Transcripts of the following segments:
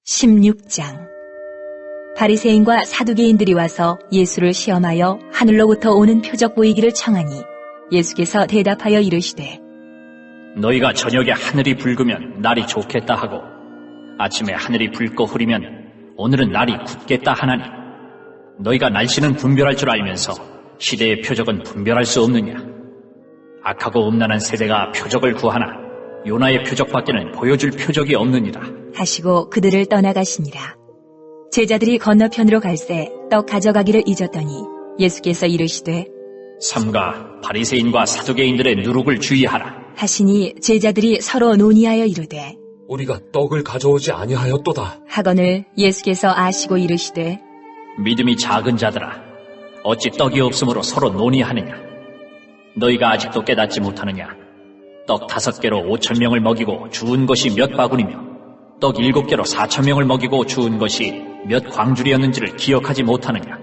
16장. 바리새인과 사두개인들이 와서 예수를 시험하여 하늘로부터 오는 표적 보이기를 청하니 예수께서 대답하여 이르시되 너희가 저녁에 하늘이 붉으면 날이 좋겠다 하고 아침에 하늘이 붉고 흐리면 오늘은 날이 굳겠다 하나니 너희가 날씨는 분별할 줄 알면서 시대의 표적은 분별할 수 없느냐. 악하고 음란한 세대가 표적을 구하나 요나의 표적밖에는 보여줄 표적이 없느니라 하시고 그들을 떠나가시니라. 제자들이 건너편으로 갈새 떡 가져가기를 잊었더니 예수께서 이르시되 삼가 바리새인과 사두개인들의 누룩을 주의하라 하시니 제자들이 서로 논의하여 이르되 우리가 떡을 가져오지 아니하였도다 하거늘 예수께서 아시고 이르시되 믿음이 작은 자들아 어찌 떡이 없으므로 서로 논의하느냐. 너희가 아직도 깨닫지 못하느냐. 떡 5개로 5,000명을 먹이고 주운 것이 몇 바구니며 떡 7개로 4,000명을 먹이고 주운 것이 몇 광줄이었는지를 기억하지 못하느냐.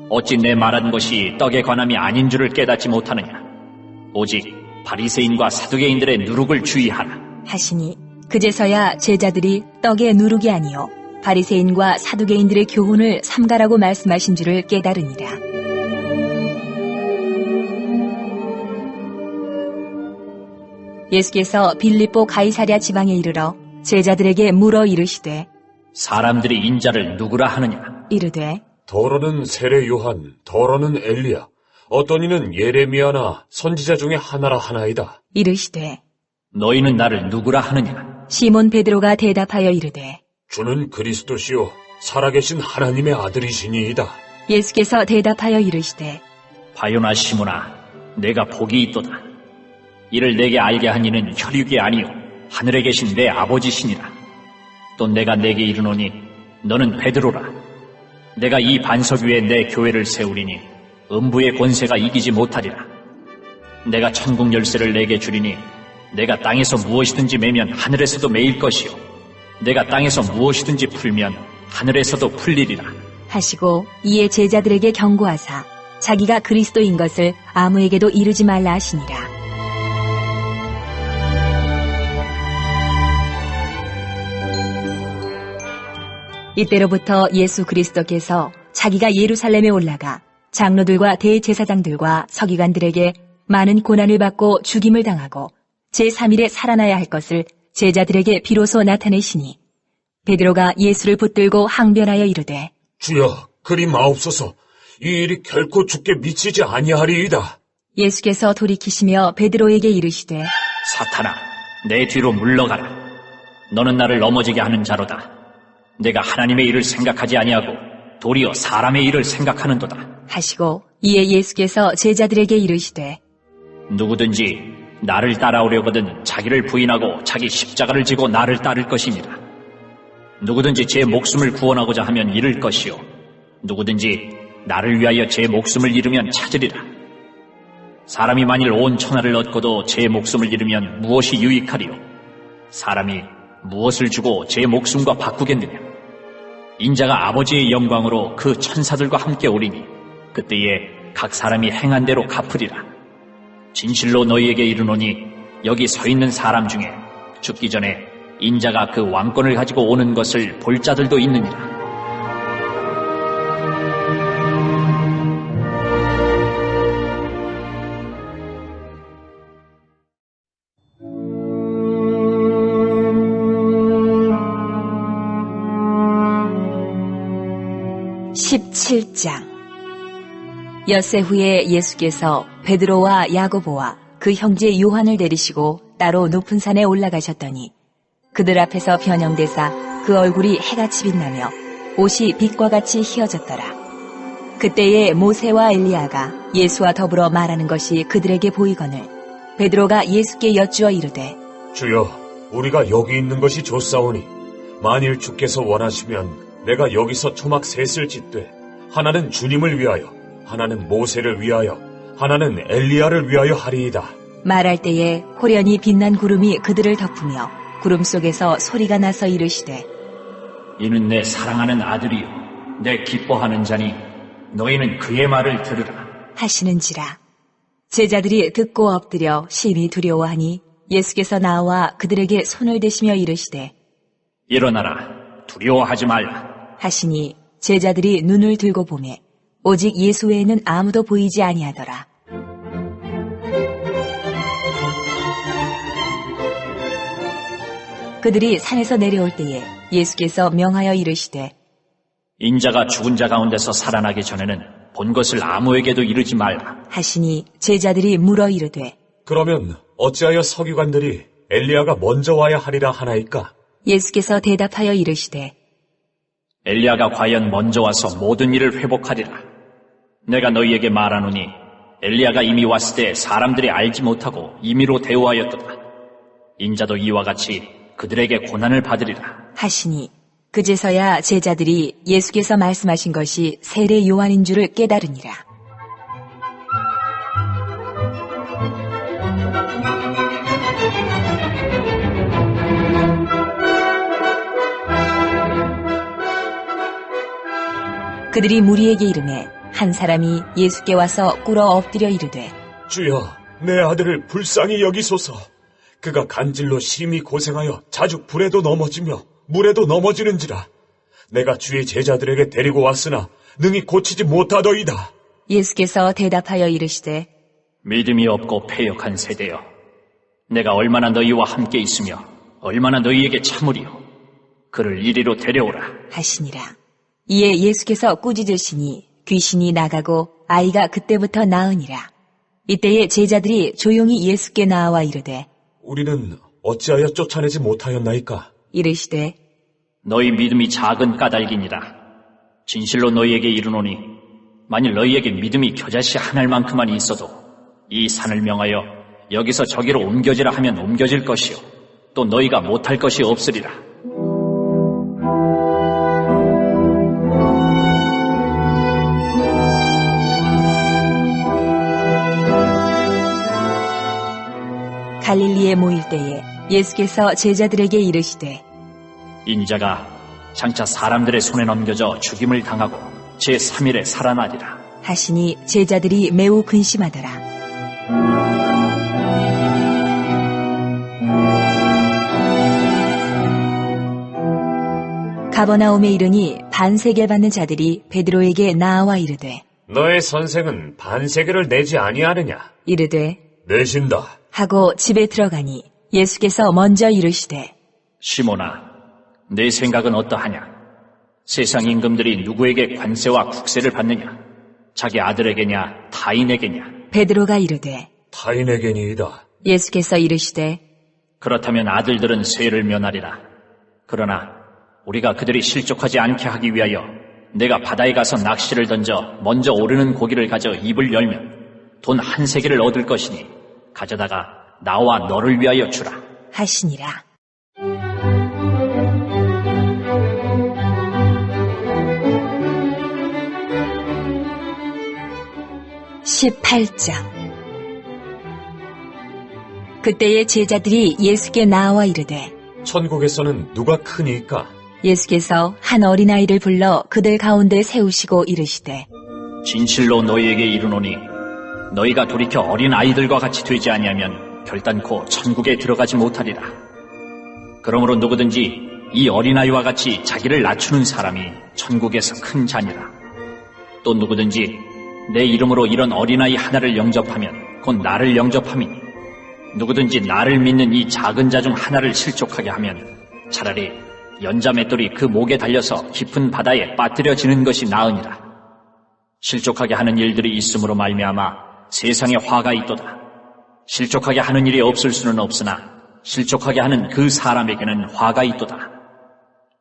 어찌 내 말한 것이 떡에 관함이 아닌 줄을 깨닫지 못하느냐. 오직 바리새인과 사두개인들의 누룩을 주의하라 하시니 그제서야 제자들이 떡의 누룩이 아니요 바리새인과 사두개인들의 교훈을 삼가라고 말씀하신 줄을 깨달으니라. 예수께서 빌립보 가이사랴 지방에 이르러 제자들에게 물어 이르시되 사람들이 인자를 누구라 하느냐. 이르되 더러는 세례 요한, 더러는 엘리야, 어떤 이는 예레미야나 선지자 중에 하나라 하나이다. 이르시되 너희는 나를 누구라 하느냐. 시몬 베드로가 대답하여 이르되 주는 그리스도시요 살아계신 하나님의 아들이시니이다. 예수께서 대답하여 이르시되 바요나 시몬아 내가 복이 있도다. 이를 내게 알게 한 이는 혈육이 아니요 하늘에 계신 내 아버지시니라. 또 내가 내게 이르노니 너는 베드로라. 내가 이 반석 위에 내 교회를 세우리니 음부의 권세가 이기지 못하리라. 내가 천국 열쇠를 내게 주리니 내가 땅에서 무엇이든지 매면 하늘에서도 매일 것이요 내가 땅에서 무엇이든지 풀면 하늘에서도 풀리리라 하시고 이에 제자들에게 경고하사 자기가 그리스도인 것을 아무에게도 이르지 말라 하시니라. 이때로부터 예수 그리스도께서 자기가 예루살렘에 올라가 장로들과 대제사장들과 서기관들에게 많은 고난을 받고 죽임을 당하고 제3일에 살아나야 할 것을 제자들에게 비로소 나타내시니 베드로가 예수를 붙들고 항변하여 이르되 주여 그리 마옵소서. 이 일이 결코 주께 미치지 아니하리이다. 예수께서 돌이키시며 베드로에게 이르시되 사탄아 내 뒤로 물러가라. 너는 나를 넘어지게 하는 자로다. 내가 하나님의 일을 생각하지 아니하고 도리어 사람의 일을 생각하는도다 하시고 이에 예수께서 제자들에게 이르시되 누구든지 나를 따라오려거든 자기를 부인하고 자기 십자가를 지고 나를 따를 것이니라. 누구든지 제 목숨을 구원하고자 하면 잃을 것이요 누구든지 나를 위하여 제 목숨을 잃으면 찾으리라. 사람이 만일 온 천하를 얻고도 제 목숨을 잃으면 무엇이 유익하리요. 사람이 무엇을 주고 제 목숨과 바꾸겠느냐. 인자가 아버지의 영광으로 그 천사들과 함께 오리니 그때에 각 사람이 행한 대로 갚으리라. 진실로 너희에게 이르노니 여기 서 있는 사람 중에 죽기 전에 인자가 그 왕권을 가지고 오는 것을 볼 자들도 있느니라. 엿새 후에 예수께서 베드로와 야고보와 그 형제 요한을 데리시고 따로 높은 산에 올라가셨더니 그들 앞에서 변형되사 그 얼굴이 해같이 빛나며 옷이 빛과 같이 희어졌더라. 그때에 모세와 엘리야가 예수와 더불어 말하는 것이 그들에게 보이거늘 베드로가 예수께 여쭈어 이르되 주여 우리가 여기 있는 것이 좋사오니 만일 주께서 원하시면 내가 여기서 초막 셋을 짓되 하나는 주님을 위하여 하나는 모세를 위하여 하나는 엘리야를 위하여 하리이다. 말할 때에 호련히 빛난 구름이 그들을 덮으며 구름 속에서 소리가 나서 이르시되 이는 내 사랑하는 아들이요 내 기뻐하는 자니 너희는 그의 말을 들으라 하시는지라. 제자들이 듣고 엎드려 심히 두려워하니 예수께서 나와 그들에게 손을 대시며 이르시되 일어나라 두려워하지 말라. 하시니 제자들이 눈을 들고 보매 오직 예수 외에는 아무도 보이지 아니하더라. 그들이 산에서 내려올 때에 예수께서 명하여 이르시되 인자가 죽은 자 가운데서 살아나기 전에는 본 것을 아무에게도 이르지 말라. 하시니 제자들이 물어 이르되 그러면 어찌하여 서기관들이 엘리야가 먼저 와야 하리라 하나이까? 예수께서 대답하여 이르시되 엘리야가 과연 먼저 와서 모든 일을 회복하리라. 내가 너희에게 말하노니 엘리야가 이미 왔을 때 사람들이 알지 못하고 임의로 대우하였도다. 인자도 이와 같이 그들에게 고난을 받으리라. 하시니 그제서야 제자들이 예수께서 말씀하신 것이 세례 요한인 줄을 깨달으니라. 그들이 무리에게 이르매 한 사람이 예수께 와서 꿇어 엎드려 이르되 주여, 내 아들을 불쌍히 여기소서. 그가 간질로 심히 고생하여 자주 불에도 넘어지며 물에도 넘어지는지라. 내가 주의 제자들에게 데리고 왔으나 능히 고치지 못하더이다. 예수께서 대답하여 이르시되 믿음이 없고 패역한 세대여, 내가 얼마나 너희와 함께 있으며 얼마나 너희에게 참으리요. 그를 이리로 데려오라. 하시니라. 이에 예수께서 꾸짖으시니 귀신이 나가고 아이가 그때부터 나으니라. 이때에 제자들이 조용히 예수께 나와 이르되 우리는 어찌하여 쫓아내지 못하였나이까? 이르시되 너희 믿음이 작은 까닭이니라. 진실로 너희에게 이르노니 만일 너희에게 믿음이 겨자씨 한 알만큼만 있어도 이 산을 명하여 여기서 저기로 옮겨지라 하면 옮겨질 것이요 또 너희가 못할 것이 없으리라. 갈릴리에 모일 때에 예수께서 제자들에게 이르시되 인자가 장차 사람들의 손에 넘겨져 죽임을 당하고 제3일에 살아나리라. 하시니 제자들이 매우 근심하더라. 가버나움에 이르니 반세계 받는 자들이 베드로에게 나와 이르되 너의 선생은 반세계를 내지 아니하느냐? 이르되 내신다. 하고 집에 들어가니 예수께서 먼저 이르시되 시몬아, 내 생각은 어떠하냐? 세상 임금들이 누구에게 관세와 국세를 받느냐? 자기 아들에게냐 타인에게냐? 베드로가 이르되 타인에게니이다. 예수께서 이르시되 그렇다면 아들들은 세를 면하리라. 그러나 우리가 그들이 실족하지 않게 하기 위하여 내가 바다에 가서 낚시를 던져 먼저 오르는 고기를 가져 입을 열면 돈 1세겔을 얻을 것이니 가져다가 나와 너를 위하여 주라. 하시니라. (18장) 그때의 제자들이 예수께 나와 이르되 천국에서는 누가 크니까? 예수께서 한 어린아이를 불러 그들 가운데 세우시고 이르시되 진실로 너희에게 이르노니 너희가 돌이켜 어린 아이들과 같이 되지 아니하면 결단코 천국에 들어가지 못하리라. 그러므로 누구든지 이 어린아이와 같이 자기를 낮추는 사람이 천국에서 큰 자니라. 또 누구든지 내 이름으로 이런 어린아이 하나를 영접하면 곧 나를 영접함이니 누구든지 나를 믿는 이 작은 자 중 하나를 실족하게 하면 차라리 연자 맷돌이 그 목에 달려서 깊은 바다에 빠뜨려지는 것이 나으니라. 실족하게 하는 일들이 있음으로 말미암아 세상에 화가 있도다. 실족하게 하는 일이 없을 수는 없으나 실족하게 하는 그 사람에게는 화가 있도다.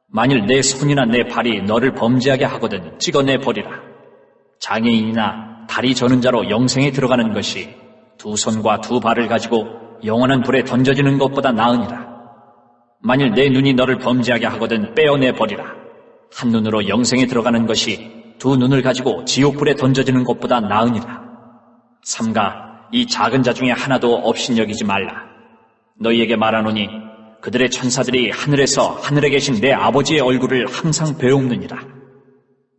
만일 내 손이나 내 발이 너를 범죄하게 하거든 찍어내버리라. 장애인이나 다리 저는 자로 영생에 들어가는 것이 두 손과 두 발을 가지고 영원한 불에 던져지는 것보다 나으니라. 만일 내 눈이 너를 범죄하게 하거든 빼어내버리라. 한 눈으로 영생에 들어가는 것이 두 눈을 가지고 지옥불에 던져지는 것보다 나으니라. 삼가 이 작은 자 중에 하나도 업신여기지 말라. 너희에게 말하노니 그들의 천사들이 하늘에서 하늘에 계신 내 아버지의 얼굴을 항상 배웁느니라.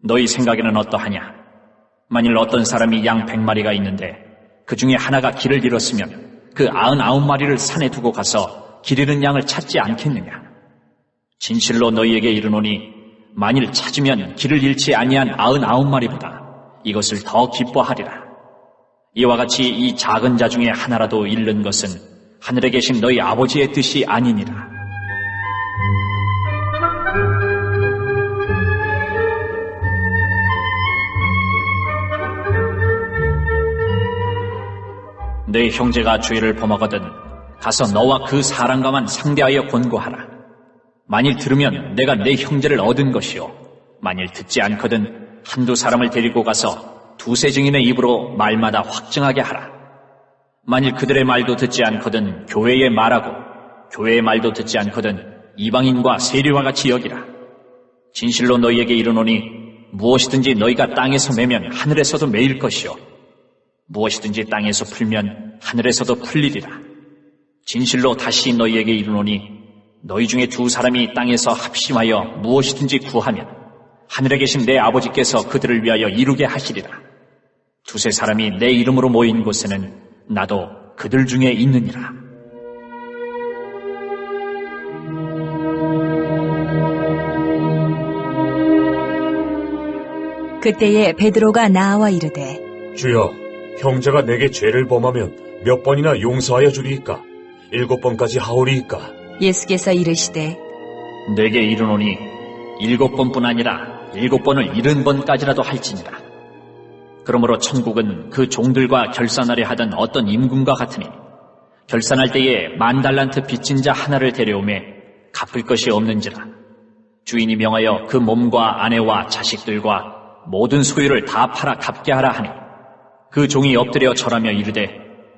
너희 생각에는 어떠하냐? 만일 어떤 사람이 양 100마리가 있는데 그 중에 하나가 길을 잃었으면 그 99마리를 산에 두고 가서 길 잃은 양을 찾지 않겠느냐? 진실로 너희에게 이르노니 만일 찾으면 길을 잃지 아니한 99마리보다 이것을 더 기뻐하리라. 이와 같이 이 작은 자 중에 하나라도 잃는 것은 하늘에 계신 너희 아버지의 뜻이 아니니라. 내 형제가 죄를 범하거든 가서 너와 그 사람과만 상대하여 권고하라. 만일 들으면 내가 내 형제를 얻은 것이요, 만일 듣지 않거든 한두 사람을 데리고 가서 두세 증인의 입으로 말마다 확증하게 하라. 만일 그들의 말도 듣지 않거든 교회에 말하고, 교회의 말도 듣지 않거든 이방인과 세리와 같이 여기라. 진실로 너희에게 이르노니 무엇이든지 너희가 땅에서 매면 하늘에서도 매일 것이요, 무엇이든지 땅에서 풀면 하늘에서도 풀리리라. 진실로 다시 너희에게 이르노니 너희 중에 두 사람이 땅에서 합심하여 무엇이든지 구하면 하늘에 계신 내 아버지께서 그들을 위하여 이루게 하시리라. 두세 사람이 내 이름으로 모인 곳에는 나도 그들 중에 있느니라. 그때에 베드로가 나와 이르되, 주여, 형제가 내게 죄를 범하면 몇 번이나 용서하여 주리이까? 7번까지 하오리이까? 예수께서 이르시되, 내게 이르노니 7번뿐 아니라 7번을 70번까지라도 할지니라. 그러므로 천국은 그 종들과 결산하려 하던 어떤 임금과 같으니, 결산할 때에 10,000달란트 빚진 자 하나를 데려오매 갚을 것이 없는지라. 주인이 명하여 그 몸과 아내와 자식들과 모든 소유를 다 팔아 갚게 하라 하니, 그 종이 엎드려 절하며 이르되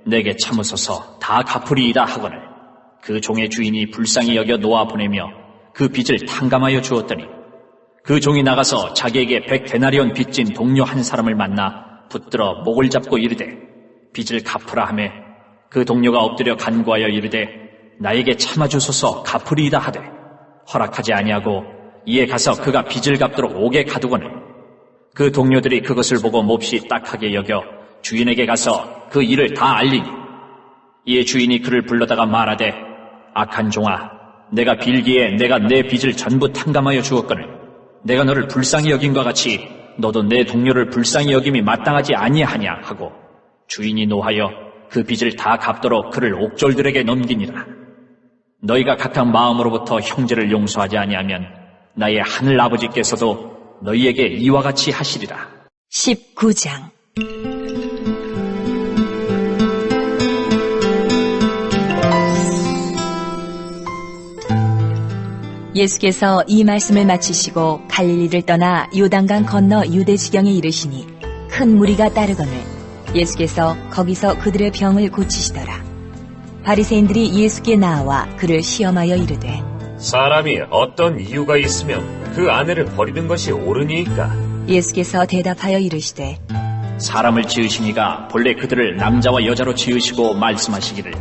내게 참으소서 다 갚으리이다 하거늘, 그 종의 주인이 불쌍히 여겨 놓아 보내며 그 빚을 탕감하여 주었더니, 그 종이 나가서 자기에게 100데나리온 빚진 동료 한 사람을 만나 붙들어 목을 잡고 이르되 빚을 갚으라 하매, 그 동료가 엎드려 간구하여 이르되 나에게 참아주소서 갚으리이다 하되 허락하지 아니하고 이에 가서 그가 빚을 갚도록 옥에 가두거늘, 그 동료들이 그것을 보고 몹시 딱하게 여겨 주인에게 가서 그 일을 다 알리니, 이에 주인이 그를 불러다가 말하되 악한 종아, 내가 빌기에 내가 내 빚을 전부 탕감하여 주었거늘 내가 너를 불쌍히 여김과 같이 너도 내 동료를 불쌍히 여김이 마땅하지 아니하냐 하고, 주인이 노하여 그 빚을 다 갚도록 그를 옥졸들에게 넘기니라. 너희가 각각 마음으로부터 형제를 용서하지 아니하면 나의 하늘 아버지께서도 너희에게 이와 같이 하시리라. 19장. 예수께서 이 말씀을 마치시고 갈릴리를 떠나 요단강 건너 유대 지경에 이르시니 큰 무리가 따르거늘 예수께서 거기서 그들의 병을 고치시더라. 바리새인들이 예수께 나와 그를 시험하여 이르되, 사람이 어떤 이유가 있으면 그 아내를 버리는 것이 옳으니까? 예수께서 대답하여 이르시되, 사람을 지으시니가 본래 그들을 남자와 여자로 지으시고 말씀하시기를,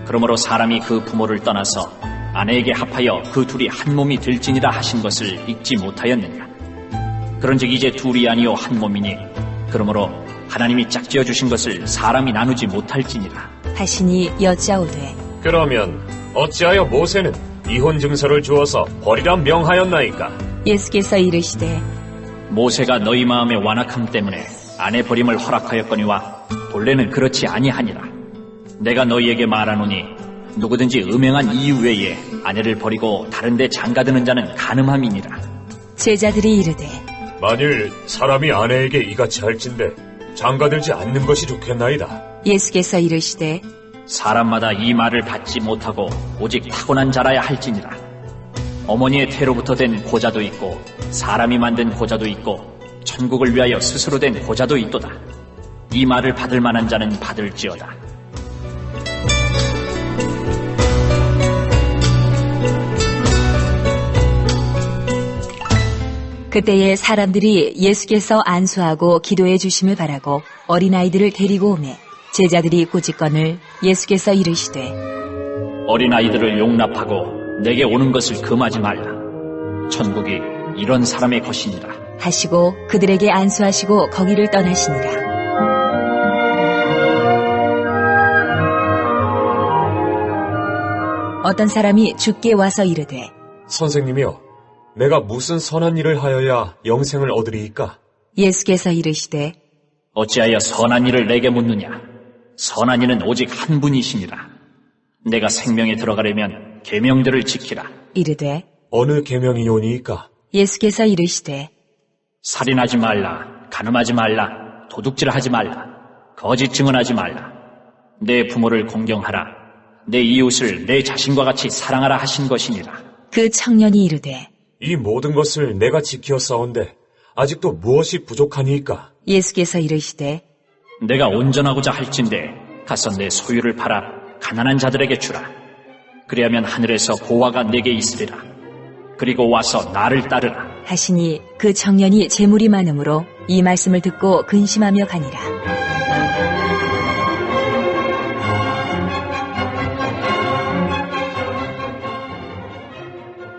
그러므로 사람이 그 부모를 떠나서 아내에게 합하여 그 둘이 한 몸이 될지니라 하신 것을 읽지 못하였느냐. 그런즉 이제 둘이 아니요 한 몸이니, 그러므로 하나님이 짝지어 주신 것을 사람이 나누지 못할지니라 하시니 여짜오되, 그러면 어찌하여 모세는 이혼 증서를 주어서 버리라 명하였나이까? 예수께서 이르시되, 모세가 너희 마음의 완악함 때문에 아내 버림을 허락하였거니와 본래는 그렇지 아니하니라. 내가 너희에게 말하노니 누구든지 음행한 이유 외에 아내를 버리고 다른 데 장가드는 자는 간음함이니라. 제자들이 이르되, 만일 사람이 아내에게 이같이 할진대 장가들지 않는 것이 좋겠나이다. 예수께서 이르시되, 사람마다 이 말을 받지 못하고 오직 타고난 자라야 할지니라. 어머니의 태로부터 된 고자도 있고 사람이 만든 고자도 있고 천국을 위하여 스스로 된 고자도 있도다. 이 말을 받을 만한 자는 받을지어다. 그때에 사람들이 예수께서 안수하고 기도해 주심을 바라고 어린아이들을 데리고 오매 제자들이 꾸짖거늘 예수께서 이르시되, 어린아이들을 용납하고 내게 오는 것을 금하지 말라. 천국이 이런 사람의 것이니라 하시고 그들에게 안수하시고 거기를 떠나시니라. 어떤 사람이 주께 와서 이르되, 선생님이여, 내가 무슨 선한 일을 하여야 영생을 얻으리이까? 예수께서 이르시되 어찌하여 선한 일을 내게 묻느냐? 선한 이는 오직 한 분이시니라. 내가 생명에 들어가려면 계명들을 지키라. 이르되 어느 계명이오니이까? 예수께서 이르시되 살인하지 말라, 간음하지 말라, 도둑질하지 말라, 거짓 증언하지 말라, 내 부모를 공경하라, 내 이웃을 내 자신과 같이 사랑하라 하신 것이니라. 그 청년이 이르되 이 모든 것을 내가 지키었사온데 아직도 무엇이 부족하니이까? 예수께서 이르시되 내가 온전하고자 할진대 가서 내 소유를 팔아 가난한 자들에게 주라. 그리하면 하늘에서 보화가 내게 있으리라. 그리고 와서 나를 따르라. 하시니 그 청년이 재물이 많음으로 이 말씀을 듣고 근심하며 가니라.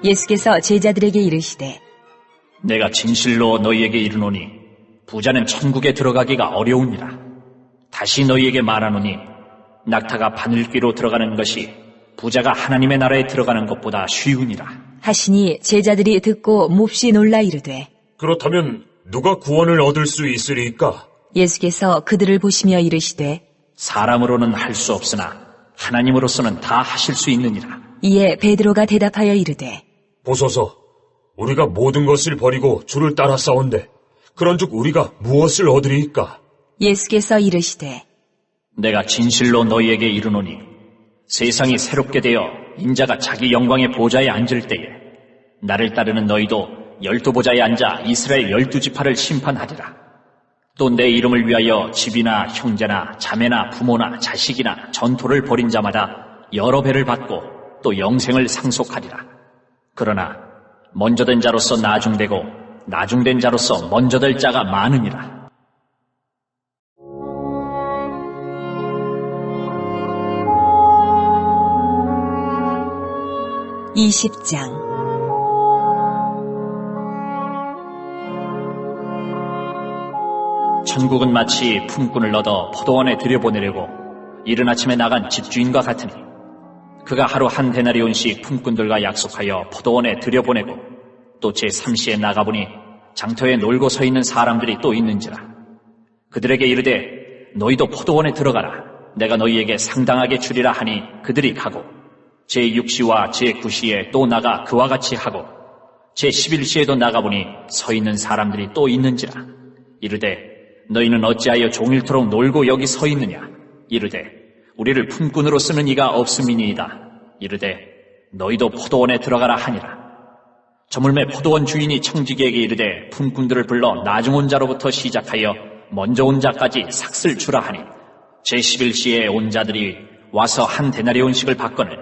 예수께서 제자들에게 이르시되 내가 진실로 너희에게 이르노니 부자는 천국에 들어가기가 어려우니라. 다시 너희에게 말하노니 낙타가 바늘귀로 들어가는 것이 부자가 하나님의 나라에 들어가는 것보다 쉬우니라. 하시니 제자들이 듣고 몹시 놀라 이르되 그렇다면 누가 구원을 얻을 수 있으리이까? 예수께서 그들을 보시며 이르시되 사람으로는 할 수 없으나 하나님으로서는 다 하실 수 있느니라. 이에 베드로가 대답하여 이르되 보소서, 우리가 모든 것을 버리고 주를 따라 싸운데 그런즉 우리가 무엇을 얻으리이까? 예수께서 이르시되 내가 진실로 너희에게 이르노니 세상이 새롭게 되어 인자가 자기 영광의 보좌에 앉을 때에 나를 따르는 너희도 12보좌에 앉아 이스라엘 12지파를 심판하리라. 또 내 이름을 위하여 집이나 형제나 자매나 부모나 자식이나 전토를 벌인 자마다 여러 배를 받고 또 영생을 상속하리라. 그러나 먼저 된 자로서 나중되고 나중된 자로서 먼저 될 자가 많으니라. 20장 천국은 마치 품꾼을 얻어 포도원에 들여보내려고 이른 아침에 나간 집주인과 같으니 그가 하루 한 데나리온씩 품꾼들과 약속하여 포도원에 들여보내고 또 제3시에 나가보니 장터에 놀고 서 있는 사람들이 또 있는지라. 그들에게 이르되 너희도 포도원에 들어가라. 내가 너희에게 상당하게 주리라 하니 그들이 가고 제6시와 제9시에 또 나가 그와 같이 하고 제11시에도 나가보니 서 있는 사람들이 또 있는지라. 이르되 너희는 어찌하여 종일토록 놀고 여기 서 있느냐. 이르되 우리를 품꾼으로 쓰는 이가 없음이니이다. 이르되 너희도 포도원에 들어가라 하니라. 저물매 포도원 주인이 청지기에게 이르되 품꾼들을 불러 나중 온 자로부터 시작하여 먼저 온 자까지 삭슬 주라 하니 제11시에 온 자들이 와서 한 데나리온씩을 받거늘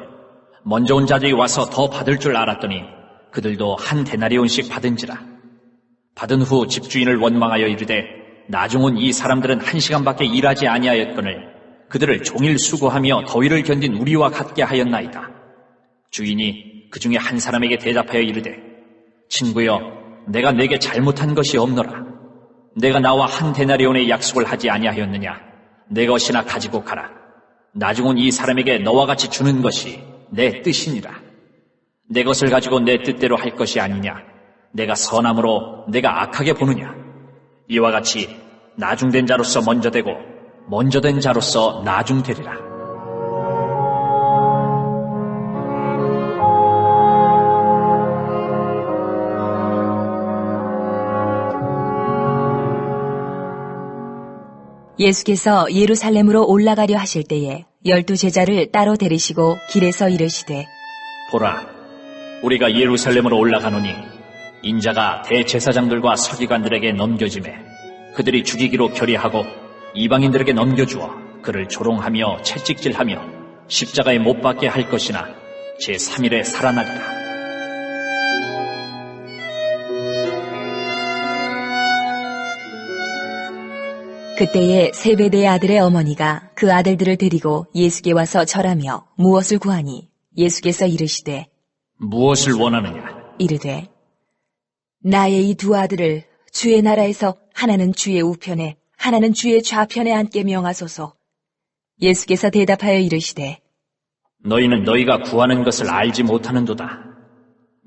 먼저 온 자들이 와서 더 받을 줄 알았더니 그들도 한 데나리온씩 받은지라. 받은 후 집주인을 원망하여 이르되 나중 온 이 사람들은 1시간밖에 일하지 아니하였거늘 그들을 종일 수고하며 더위를 견딘 우리와 같게 하였나이다. 주인이 그 중에 한 사람에게 대답하여 이르되 친구여, 내가 네게 잘못한 것이 없노라. 내가 나와 한 데나리온의 약속을 하지 아니하였느냐. 내 것이나 가지고 가라. 나중 온 이 사람에게 너와 같이 주는 것이 내 뜻이니라. 내 것을 가지고 내 뜻대로 할 것이 아니냐. 내가 선함으로 내가 악하게 보느냐. 이와 같이 나중된 자로서 먼저 되고 먼저 된 자로서 나중되리라. 예수께서 예루살렘으로 올라가려 하실 때에 12제자를 따로 데리시고 길에서 이르시되 보라, 우리가 예루살렘으로 올라가노니 인자가 대제사장들과 서기관들에게 넘겨지매 그들이 죽이기로 결의하고 이방인들에게 넘겨주어 그를 조롱하며 채찍질하며 십자가에 못 박게 할 것이나 제3일에 살아나리라. 그때에 세베대의 아들의 어머니가 그 아들들을 데리고 예수께 와서 절하며 무엇을 구하니 예수께서 이르시되 무엇을 원하느냐? 이르되 나의 이 두 아들을 주의 나라에서 하나는 주의 우편에 하나는 주의 좌편에 앉게 명하소서. 예수께서 대답하여 이르시되 너희는 너희가 구하는 것을 알지 못하는도다.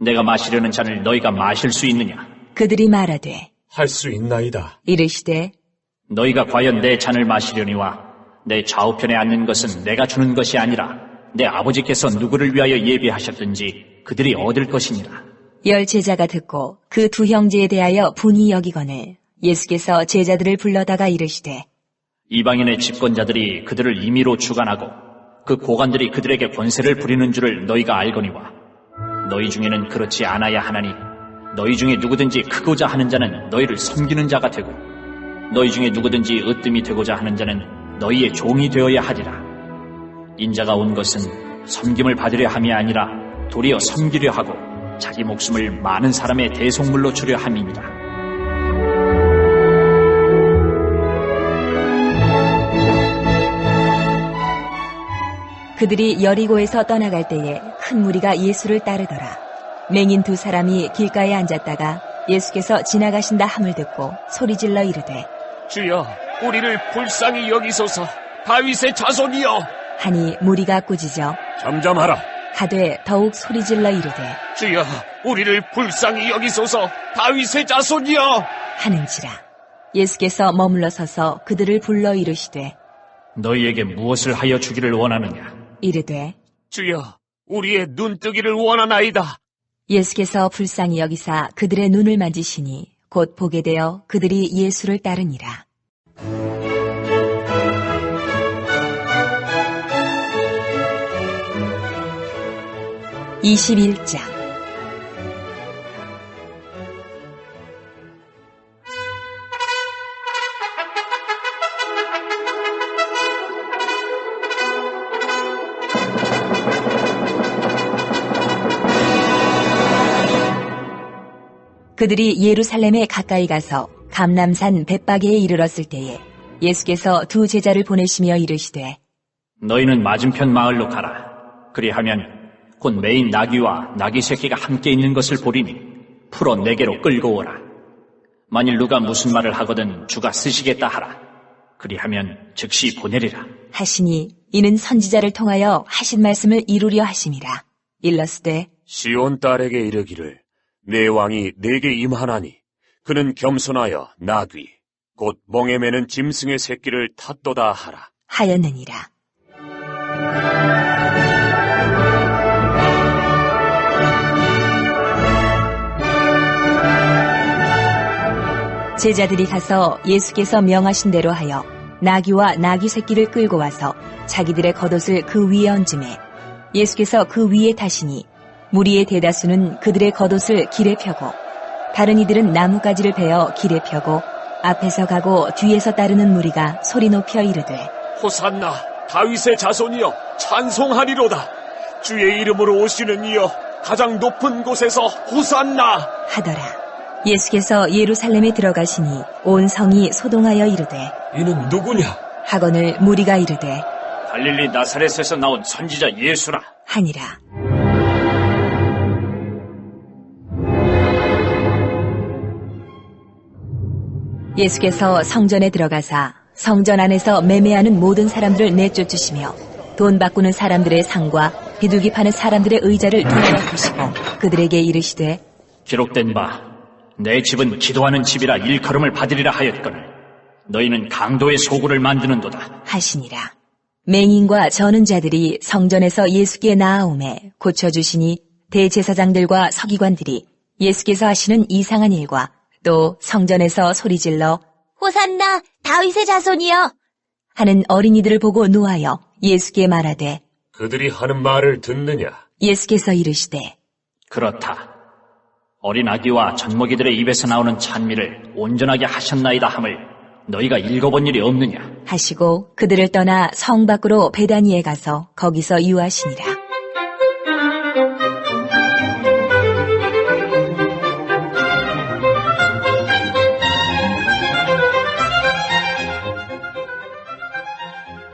내가 마시려는 잔을 너희가 마실 수 있느냐? 그들이 말하되 할 수 있나이다. 이르시되 너희가 과연 내 잔을 마시려니와 내 좌우편에 앉는 것은 내가 주는 것이 아니라 내 아버지께서 누구를 위하여 예비하셨든지 그들이 얻을 것이니라. 열 제자가 듣고 그 두 형제에 대하여 분이 여기거늘 예수께서 제자들을 불러다가 이르시되 이방인의 집권자들이 그들을 임의로 주관하고 그 고관들이 그들에게 권세를 부리는 줄을 너희가 알거니와 너희 중에는 그렇지 않아야 하나니 너희 중에 누구든지 크고자 하는 자는 너희를 섬기는 자가 되고 너희 중에 누구든지 으뜸이 되고자 하는 자는 너희의 종이 되어야 하리라. 인자가 온 것은 섬김을 받으려 함이 아니라 도리어 섬기려 하고 자기 목숨을 많은 사람의 대속물로 주려 함이니라. 그들이 여리고에서 떠나갈 때에 큰 무리가 예수를 따르더라. 맹인 두 사람이 길가에 앉았다가 예수께서 지나가신다 함을 듣고 소리질러 이르되 주여, 우리를 불쌍히 여기소서. 다윗의 자손이여. 하니 무리가 꾸짖어 잠잠하라. 하되 더욱 소리질러 이르되 주여, 우리를 불쌍히 여기소서. 다윗의 자손이여. 하는지라. 예수께서 머물러 서서 그들을 불러 이르시되 너희에게 무엇을 하여 주기를 원하느냐? 이르되 주여, 우리의 눈뜨기를 원하나이다. 예수께서 불쌍히 여기사 그들의 눈을 만지시니 곧 보게 되어 그들이 예수를 따르니라. (21장) 그들이 예루살렘에 가까이 가서 감람산 벳바게에 이르렀을 때에 예수께서 두 제자를 보내시며 이르시되 너희는 맞은편 마을로 가라. 그리하면 곧 매인 나귀와 나귀 새끼가 함께 있는 것을 보리니 풀어 내게로 끌고 오라. 만일 누가 무슨 말을 하거든 주가 쓰시겠다 하라. 그리하면 즉시 보내리라. 하시니 이는 선지자를 통하여 하신 말씀을 이루려 하심이라. 일러스되 시온 딸에게 이르기를 내 왕이 내게 임하나니 그는 겸손하여 나귀 곧 멍에 매는 짐승의 새끼를 탔도다 하라. 하였느니라. 제자들이 가서 예수께서 명하신 대로 하여 나귀와 나귀 새끼를 끌고 와서 자기들의 겉옷을 그 위에 얹음에 예수께서 그 위에 타시니 무리의 대다수는 그들의 겉옷을 길에 펴고 다른 이들은 나뭇가지를 베어 길에 펴고 앞에서 가고 뒤에서 따르는 무리가 소리 높여 이르되 호산나, 다윗의 자손이여, 찬송하리로다. 주의 이름으로 오시는 이여, 가장 높은 곳에서 호산나 하더라. 예수께서 예루살렘에 들어가시니 온 성이 소동하여 이르되 이는 누구냐? 하거늘 무리가 이르되 갈릴리 나사렛에서 나온 선지자 예수라. 하니라. 예수께서 성전에 들어가사 성전 안에서 매매하는 모든 사람들을 내쫓으시며 돈 바꾸는 사람들의 상과 비둘기 파는 사람들의 의자를 둘러쓰시고 그들에게 이르시되 기록된 바 내 집은 기도하는 집이라 일컬음을 받으리라 하였거늘 너희는 강도의 소굴을 만드는도다 하시니라. 맹인과 저는 자들이 성전에서 예수께 나아오매 고쳐주시니 대제사장들과 서기관들이 예수께서 하시는 이상한 일과 또 성전에서 소리질러 호산나 다윗의 자손이여 하는 어린이들을 보고 노하여 예수께 말하되 그들이 하는 말을 듣느냐? 예수께서 이르시되 그렇다. 어린 아기와 젖먹이들의 입에서 나오는 찬미를 온전하게 하셨나이다 함을 너희가 읽어본 일이 없느냐? 하시고 그들을 떠나 성 밖으로 베다니에 가서 거기서 유하시니라.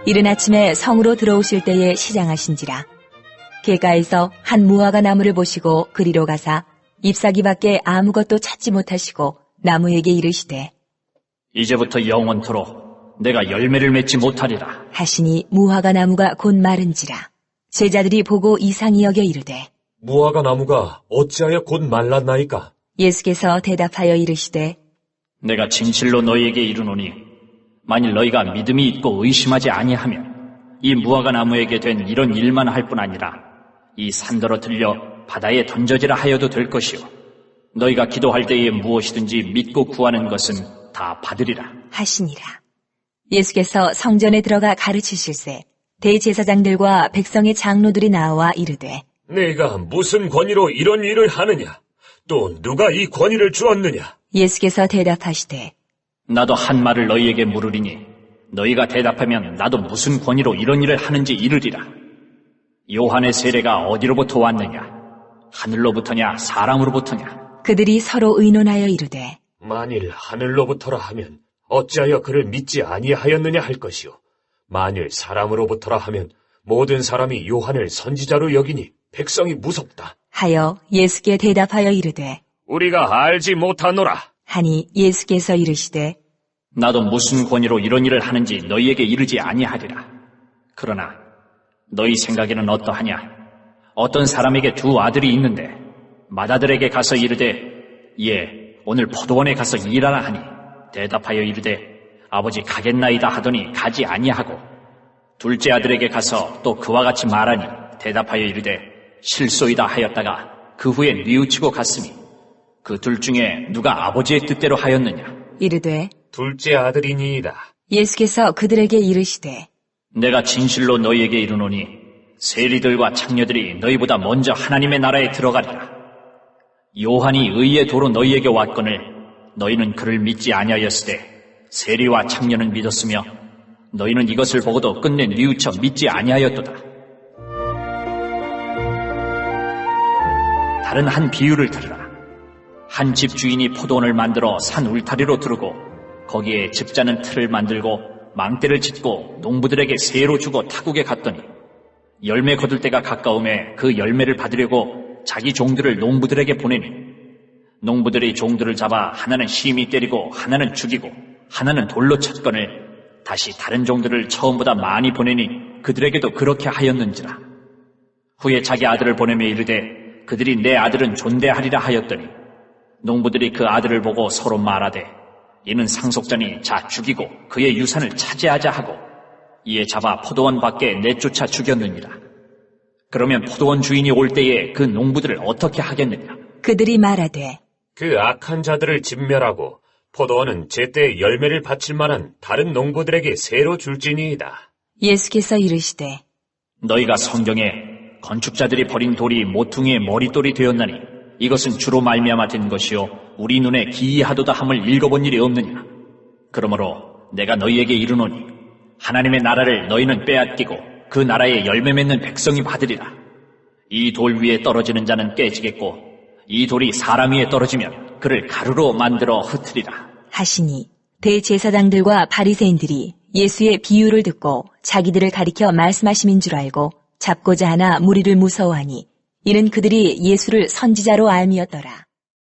이른 아침에 성으로 들어오실 때에 시장하신지라. 길가에서 한 무화과 나무를 보시고 그리로 가사 잎사귀밖에 아무것도 찾지 못하시고 나무에게 이르시되 이제부터 영원토록 내가 열매를 맺지 못하리라. 하시니 무화과 나무가 곧 마른지라. 제자들이 보고 이상히 여겨 이르되 무화과 나무가 어찌하여 곧 말랐나이까? 예수께서 대답하여 이르시되 내가 진실로 너희에게 이르노니 만일 너희가 믿음이 있고 의심하지 아니하면 이 무화과 나무에게 된 이런 일만 할 뿐 아니라 이 산더러 들려 바다에 던져지라 하여도 될 것이요 너희가 기도할 때에 무엇이든지 믿고 구하는 것은 다 받으리라 하시니라. 예수께서 성전에 들어가 가르치실세 대제사장들과 백성의 장로들이 나와 이르되 네가 무슨 권위로 이런 일을 하느냐? 또 누가 이 권위를 주었느냐? 예수께서 대답하시되 나도 한 말을 너희에게 물으리니 너희가 대답하면 나도 무슨 권위로 이런 일을 하는지 이르리라. 요한의 세례가 어디로부터 왔느냐? 하늘로부터냐 사람으로부터냐? 그들이 서로 의논하여 이르되 만일 하늘로부터라 하면 어찌하여 그를 믿지 아니하였느냐 할 것이요. 만일 사람으로부터라 하면 모든 사람이 요한을 선지자로 여기니 백성이 무섭다. 하여 예수께 대답하여 이르되 우리가 알지 못하노라. 하니 예수께서 이르시되 나도 무슨 권위로 이런 일을 하는지 너희에게 이르지 아니하리라. 그러나 너희 생각에는 어떠하냐? 어떤 사람에게 두 아들이 있는데 맏아들에게 가서 이르되 예, 오늘 포도원에 가서 일하라 하니 대답하여 이르되 아버지 가겠나이다 하더니 가지 아니하고 둘째 아들에게 가서 또 그와 같이 말하니 대답하여 이르되 실소이다 하였다가 그 후에 뉘우치고 갔으니 그 둘 중에 누가 아버지의 뜻대로 하였느냐? 이르되 둘째 아들이니이다. 예수께서 그들에게 이르시되 내가 진실로 너희에게 이르노니 세리들과 창녀들이 너희보다 먼저 하나님의 나라에 들어가리라. 요한이 의의 도로 너희에게 왔거늘 너희는 그를 믿지 아니하였으되 세리와 창녀는 믿었으며 너희는 이것을 보고도 끝내 뉘우쳐 믿지 아니하였도다. 다른 한 비유를 들으라. 한 집 주인이 포도원을 만들어 산 울타리로 두르고 거기에 집자는 틀을 만들고 망대를 짓고 농부들에게 세로 주고 타국에 갔더니 열매 거둘 때가 가까움에 그 열매를 받으려고 자기 종들을 농부들에게 보내니 농부들이 종들을 잡아 하나는 심히 때리고 하나는 죽이고 하나는 돌로 쳤거늘 다시 다른 종들을 처음보다 많이 보내니 그들에게도 그렇게 하였는지라. 후에 자기 아들을 보내며 이르되 그들이 내 아들은 존대하리라 하였더니 농부들이 그 아들을 보고 서로 말하되 이는 상속자니 자 죽이고 그의 유산을 차지하자 하고 이에 잡아 포도원 밖에 내쫓아 죽였느니라. 그러면 포도원 주인이 올 때에 그 농부들을 어떻게 하겠느냐? 그들이 말하되 그 악한 자들을 진멸하고 포도원은 제때 열매를 바칠 만한 다른 농부들에게 새로 줄지니이다. 예수께서 이르시되 너희가 성경에 건축자들이 버린 돌이 모퉁이의 머릿돌이 되었나니 이것은 주로 말미암아 된 것이요 우리 눈에 기이하도다 함을 읽어본 일이 없느냐. 그러므로 내가 너희에게 이르노니 하나님의 나라를 너희는 빼앗기고 그 나라에 열매 맺는 백성이 받으리라. 이 돌 위에 떨어지는 자는 깨지겠고 이 돌이 사람 위에 떨어지면 그를 가루로 만들어 흩으리라. 하시니 대제사장들과 바리새인들이 예수의 비유를 듣고 자기들을 가리켜 말씀하심인 줄 알고 잡고자 하나 무리를 무서워하니 이는 그들이 예수를 선지자로 알미었더라.